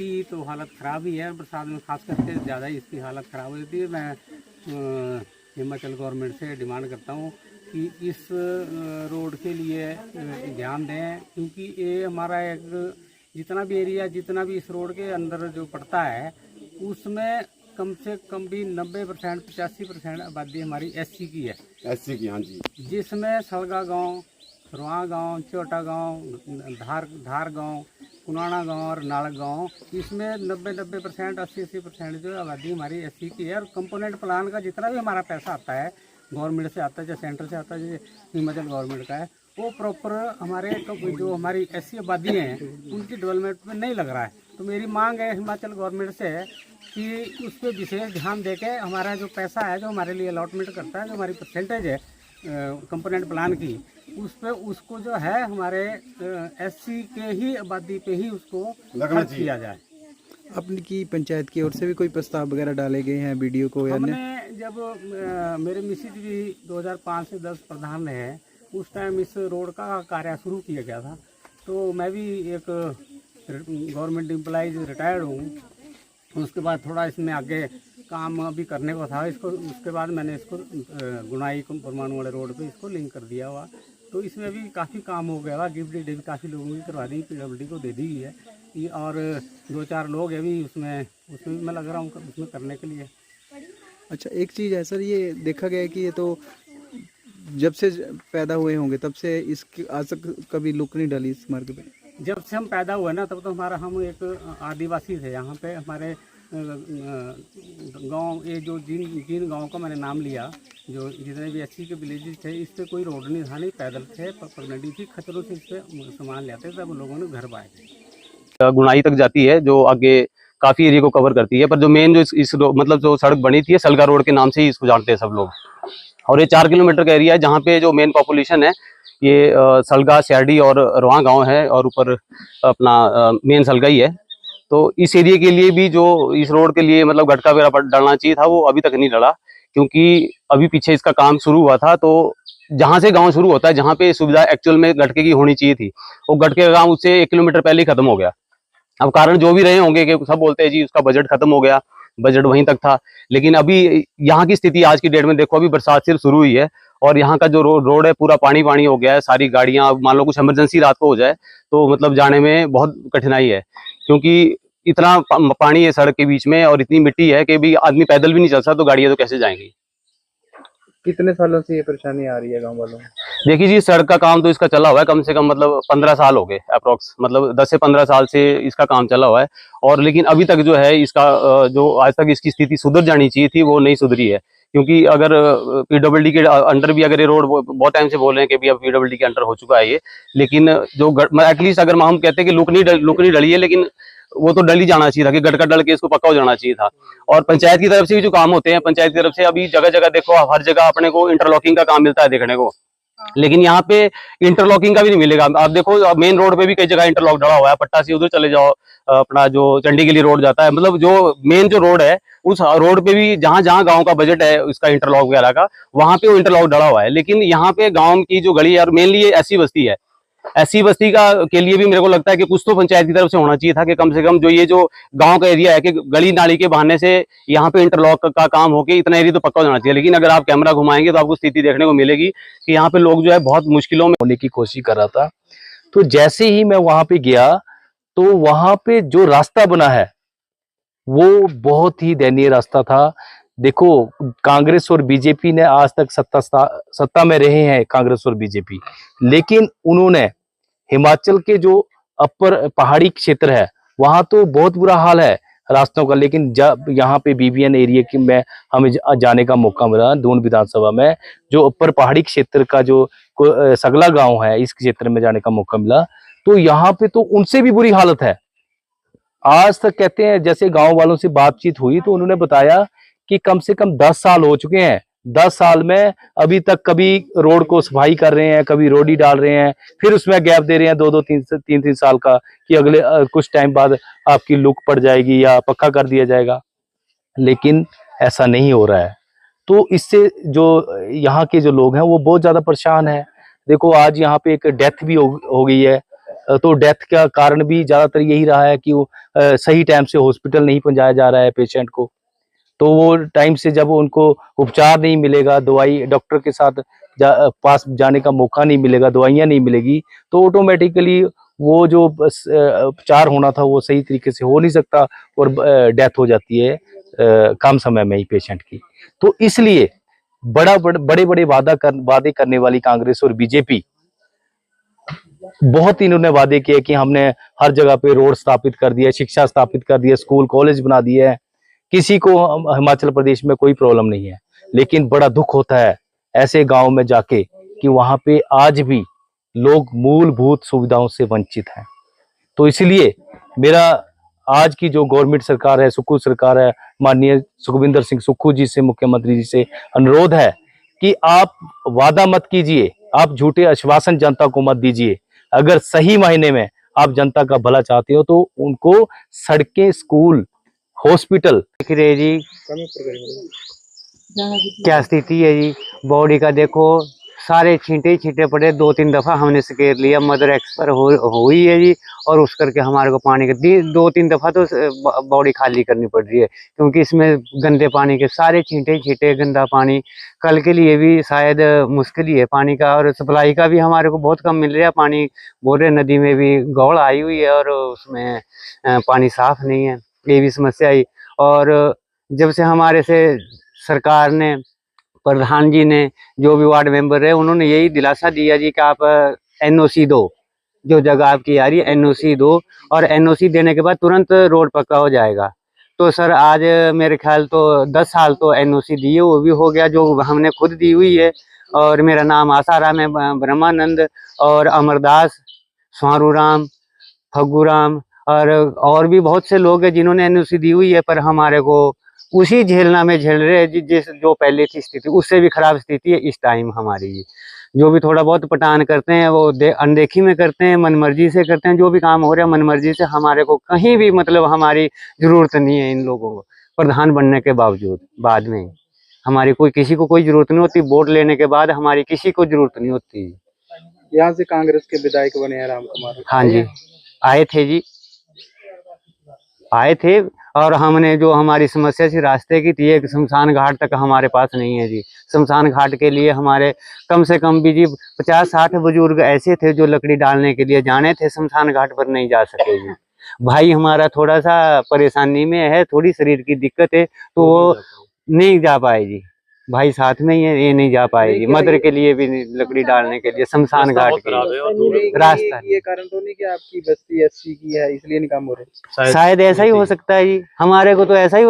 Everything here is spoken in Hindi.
की तो हालत ख़राब ही है, बरसात में खास करके ज़्यादा ही इसकी हालत ख़राब होती है। मैं हिमाचल गवर्नमेंट से डिमांड करता हूँ कि इस रोड के लिए ध्यान दें, क्योंकि ये हमारा एक जितना भी एरिया, जितना भी इस रोड के अंदर जो पड़ता है, उसमें कम से कम भी 90% 85% आबादी हमारी एससी की है। एससी की, हाँ जी। जिसमें सलगा गांव, रुआ गांव, छोटा गांव, धार गांव, पुनाना गांव और नालक गांव, इसमें 90% 80% जो आबादी हमारी एससी की है। और कंपोनेंट प्लान का जितना भी हमारा पैसा आता है, गवर्नमेंट से आता है, चाहे सेंटर से आता है, जैसे हिमाचल गवर्नमेंट का है, वो प्रॉपर हमारे जो हमारी एससी आबादी है उनकी डेवलपमेंट में नहीं लग रहा है। तो मेरी मांग है हिमाचल गवर्नमेंट से कि उस पर विशेष ध्यान देके हमारा जो पैसा है, जो हमारे लिए अलॉटमेंट करता है, जो हमारी परसेंटेज है कंपोनेंट प्लान की, उस पे उसको जो है हमारे एससी के ही आबादी पे ही उसको खर्च किया जाए। अपनी की पंचायत की ओर से भी कोई प्रस्ताव वगैरह डाले गए हैं वीडियो को? हमने जब मेरे मिसिज भी 2005 से 10 प्रधान है, उस टाइम इस रोड का कार्य शुरू किया गया था। तो मैं भी एक गवर्नमेंट एम्प्लॉइज रिटायर्ड हूँ। उसके बाद थोड़ा इसमें आगे काम अभी करने को था इसको, उसके बाद मैंने इसको गुनाई परमाणु वाले रोड पे इसको लिंक कर दिया हुआ। तो इसमें भी काफ़ी काम हो गया हुआ, गिफ्ट डीड भी काफ़ी लोगों की करवा दी, PWD को दे दी है, और 2-4 लोग है भी उसमें भी मैं लग रहा हूँ उसमें करने के लिए। अच्छा, एक चीज़ है सर, ये देखा गया है कि ये तो जब से पैदा हुए होंगे तब से इसकी आज तक कभी लुक नहीं डाली इस मार्ग पे। जब से हम पैदा हुए ना, तब तो हम एक आदिवासी थे यहाँ पे। हमारे गांव, ये जो जिन गांव का मैंने नाम लिया, जो जितने भी एससी के विलेजेस थे, इस पर कोई रोड नहीं था, नहीं पैदल थे, पगडंडी थी, खच्चरों से इस पर सामान ले आते थे, तब लोगों ने घर पाए थे। गुनाई तक जाती है, जो आगे काफी एरिया को कवर करती है, पर जो मेन जो इस मतलब जो सड़क बनी थी, सलगा रोड के नाम से ही इसको जानते हैं सब लोग। और ये 4 किलोमीटर का एरिया है, जहाँ पे जो मेन पॉपुलेशन है ये सलगा, स्याडी और रुआ गांव है, और ऊपर अपना मेन सलगा ही है। तो इस एरिया के लिए भी जो इस रोड के लिए मतलब गटका वगैरह डालना चाहिए था, वो अभी तक नहीं डला, क्योंकि अभी पीछे इसका काम शुरू हुआ था। तो जहाँ से गांव शुरू होता है, जहाँ पे सुविधा एक्चुअल में गटके की होनी चाहिए थी, वो गटके का काम उससे 1 किलोमीटर पहले ही खत्म हो गया। अब कारण जो भी रहे होंगे कि सब बोलते हैं जी उसका बजट खत्म हो गया, बजट वहीं तक था। लेकिन अभी यहाँ की स्थिति आज की डेट में देखो, अभी बरसात सिर्फ शुरू हुई है और यहाँ का जो रोड है पूरा पानी पानी हो गया है। सारी गाड़ियां, मान लो कुछ इमरजेंसी रात को हो जाए तो मतलब जाने में बहुत कठिनाई है, क्योंकि इतना पानी है सड़क के बीच में और इतनी मिट्टी है कि भी आदमी पैदल भी नहीं चल सकता, तो गाड़ियां तो कैसे जाएंगी। कितने सालों से ये परेशानी आ रही है गाँव वालों में? देखिए जी, सड़क का काम तो इसका चला हुआ है कम से कम मतलब 15 साल हो गए अप्रोक्स, मतलब 10 से 15 साल से इसका काम चला हुआ है। और लेकिन अभी तक जो है इसका जो आज तक इसकी स्थिति सुधर जानी चाहिए थी, वो नहीं सुधरी है। क्योंकि अगर PWD के अंडर भी अगर ये रोड बहुत टाइम से बोल रहे हैं कि भी अब PWD के अंडर हो चुका है ये, लेकिन जो एटलीस्ट अगर हम कहते हैं कि लुक नहीं डली है, लेकिन वो तो डल ही जाना चाहिए था कि गटका डल के इसको पक्का हो जाना चाहिए था। और पंचायत की तरफ से भी जो काम होते हैं, पंचायत की तरफ से अभी जगह जगह देखो, हर जगह अपने को इंटरलॉकिंग का काम मिलता है देखने को, लेकिन यहाँ पे इंटरलॉकिंग का भी नहीं मिलेगा। आप देखो मेन रोड पे भी कई जगह इंटरलॉक डला हुआ है, पट्टा से उधर चले जाओ, अपना जो चंडी के लिए रोड जाता है, मतलब जो मेन जो रोड है उस रोड पे भी जहां जहां गांव का बजट है उसका इंटरलॉक वगैरह का, वहां पे वो इंटरलॉक डला हुआ है। लेकिन यहाँ पे गांव की जो गली है, और मेनली ये ऐसी बस्ती है, ऐसी बस्ती का के लिए भी मेरे को लगता है कि कुछ तो पंचायत की तरफ से होना चाहिए था कि कम से कम जो ये जो गांव का एरिया है कि गली नाली के बहाने से यहाँ पे इंटरलॉक का काम होके इतना एरिया तो पक्का हो जाना चाहिए। लेकिन अगर आप कैमरा घुमाएंगे तो आपको स्थिति देखने को मिलेगी कि यहाँ पे लोग जो है बहुत मुश्किलों में होने की कोशिश कर रहा था। तो जैसे ही मैं वहां पे गया तो वहां पे जो रास्ता बना है वो बहुत ही दयनीय रास्ता था। देखो, कांग्रेस और बीजेपी ने आज तक सत्ता में रहे हैं, कांग्रेस और बीजेपी, लेकिन उन्होंने हिमाचल के जो अपर पहाड़ी क्षेत्र है वहां तो बहुत बुरा हाल है रास्तों का। लेकिन जब यहाँ पे BBN एरिया की में हमें जाने का मौका मिला, दून विधानसभा में जो ऊपर पहाड़ी क्षेत्र का जो सगला गांव है, इस क्षेत्र में जाने का मौका मिला, तो यहाँ पे तो उनसे भी बुरी हालत है। आज तक कहते हैं, जैसे गांव वालों से बातचीत हुई तो उन्होंने बताया कि कम से कम 10 साल हो चुके हैं, 10 साल में अभी तक कभी रोड को सफाई कर रहे हैं, कभी रोडी डाल रहे हैं, फिर उसमें गैप दे रहे हैं 2-2 3-3 साल का कि अगले कुछ टाइम बाद आपकी लुक पड़ जाएगी या पक्का कर दिया जाएगा, लेकिन ऐसा नहीं हो रहा है। तो इससे जो यहाँ के जो लोग हैं वो बहुत ज्यादा परेशान है। देखो, आज यहाँ पे एक डेथ भी हो गई है, तो डेथ का कारण भी ज्यादातर यही रहा है कि वो सही टाइम से हॉस्पिटल नहीं पहुंचाया जा रहा है पेशेंट को। तो वो टाइम से जब उनको उपचार नहीं मिलेगा, दवाई डॉक्टर के साथ पास जाने का मौका नहीं मिलेगा, दवाइयाँ नहीं मिलेगी, तो ऑटोमेटिकली वो जो उपचार होना था वो सही तरीके से हो नहीं सकता और डेथ हो जाती है कम समय में ही पेशेंट की। तो इसलिए बड़े बड़े वादे करने वाली कांग्रेस और बीजेपी, बहुत इन्होंने वादे किए कि हमने हर जगह पे रोड स्थापित कर दिया, शिक्षा स्थापित कर दिया, स्कूल कॉलेज बना दिए हैं, किसी को हिमाचल प्रदेश में कोई प्रॉब्लम नहीं है। लेकिन बड़ा दुख होता है ऐसे गांव में जाके कि वहां पे आज भी लोग मूलभूत सुविधाओं से वंचित हैं। तो इसलिए मेरा आज की जो गवर्नमेंट सरकार है, सुक्खू सरकार है, माननीय सुखविंदर सिंह सुक्खू जी से, मुख्यमंत्री जी से अनुरोध है कि आप वादा मत कीजिए, आप झूठे आश्वासन जनता को मत दीजिए। अगर सही मायने में आप जनता का भला चाहते हो तो उनको सड़कें, स्कूल, हॉस्पिटल देख रहे जी क्या स्थिति है जी। बॉडी का देखो सारे छींटे ही छींटे पड़े। 2-3 दफा हमने स्केर लिया, मदर एक्सपायर हुई है जी, और उस करके हमारे को पानी के 2-3 दफा तो बॉडी खाली करनी पड़ रही है, क्योंकि इसमें गंदे पानी के सारे छींटे ही छींटे, गंदा पानी। कल के लिए भी शायद मुश्किल ही है पानी का, और सप्लाई का भी हमारे को बहुत कम मिल रहा है पानी। बोल रहे नदी में भी गौड़ आई हुई है और उसमें पानी साफ नहीं है, ये भी समस्या आई। और जब से हमारे से सरकार ने, प्रधान जी ने, जो भी वार्ड मेंबर है, उन्होंने यही दिलासा दिया जी कि आप एनओसी दो, जो जगह आपकी आ रही है एनओसी दो, और एनओसी देने के बाद तुरंत रोड पक्का हो जाएगा। तो सर आज मेरे ख्याल तो 10 साल तो एनओसी दी है, वो भी हो गया जो हमने खुद दी हुई है। और मेरा नाम आसाराम है, ब्रह्मानंद और अमरदास, स्वारू राम, फग्गू राम और भी बहुत से लोग हैं जिन्होंने एनओसी दी हुई है, पर हमारे को उसी झेलना में झेल रहे हैं जिस जो पहले की स्थिति, उससे भी खराब स्थिति है इस टाइम हमारी। जो भी थोड़ा बहुत पटान करते हैं वो अनदेखी में करते हैं, मनमर्जी से करते हैं। जो भी काम हो रहा है मनमर्जी से, हमारे को कहीं भी मतलब हमारी जरूरत नहीं है इन लोगों को। प्रधान बनने के बावजूद बाद में हमारी किसी को कोई जरूरत नहीं होती, वोट लेने के बाद हमारी किसी को जरूरत नहीं होती। यहाँ से कांग्रेस के विधायक बने हैं राम कुमार। हाँ जी, आए थे जी, आए थे। और हमने जो हमारी समस्या थी रास्ते की थी, एक शमशान घाट तक हमारे पास नहीं है जी। शमशान घाट के लिए हमारे कम से कम भी जी 50-60 बुजुर्ग ऐसे थे जो लकड़ी डालने के लिए जाने थे, शमशान घाट पर नहीं जा सके जी। भाई हमारा थोड़ा सा परेशानी में है, थोड़ी शरीर की दिक्कत है, तो वो नहीं जा पाए जी। भाई साथ में ही है, ये नहीं जा पाए जी। मदर के लिए भी लकड़ी डालने के लिए शमशान घाट के रास्ता। ये कारण तो नहीं कि आपकी बस्ती एससी की है इसलिए नहीं काम हो रहे? शायद ऐसा ही हो सकता है जी, हमारे को तो ऐसा ही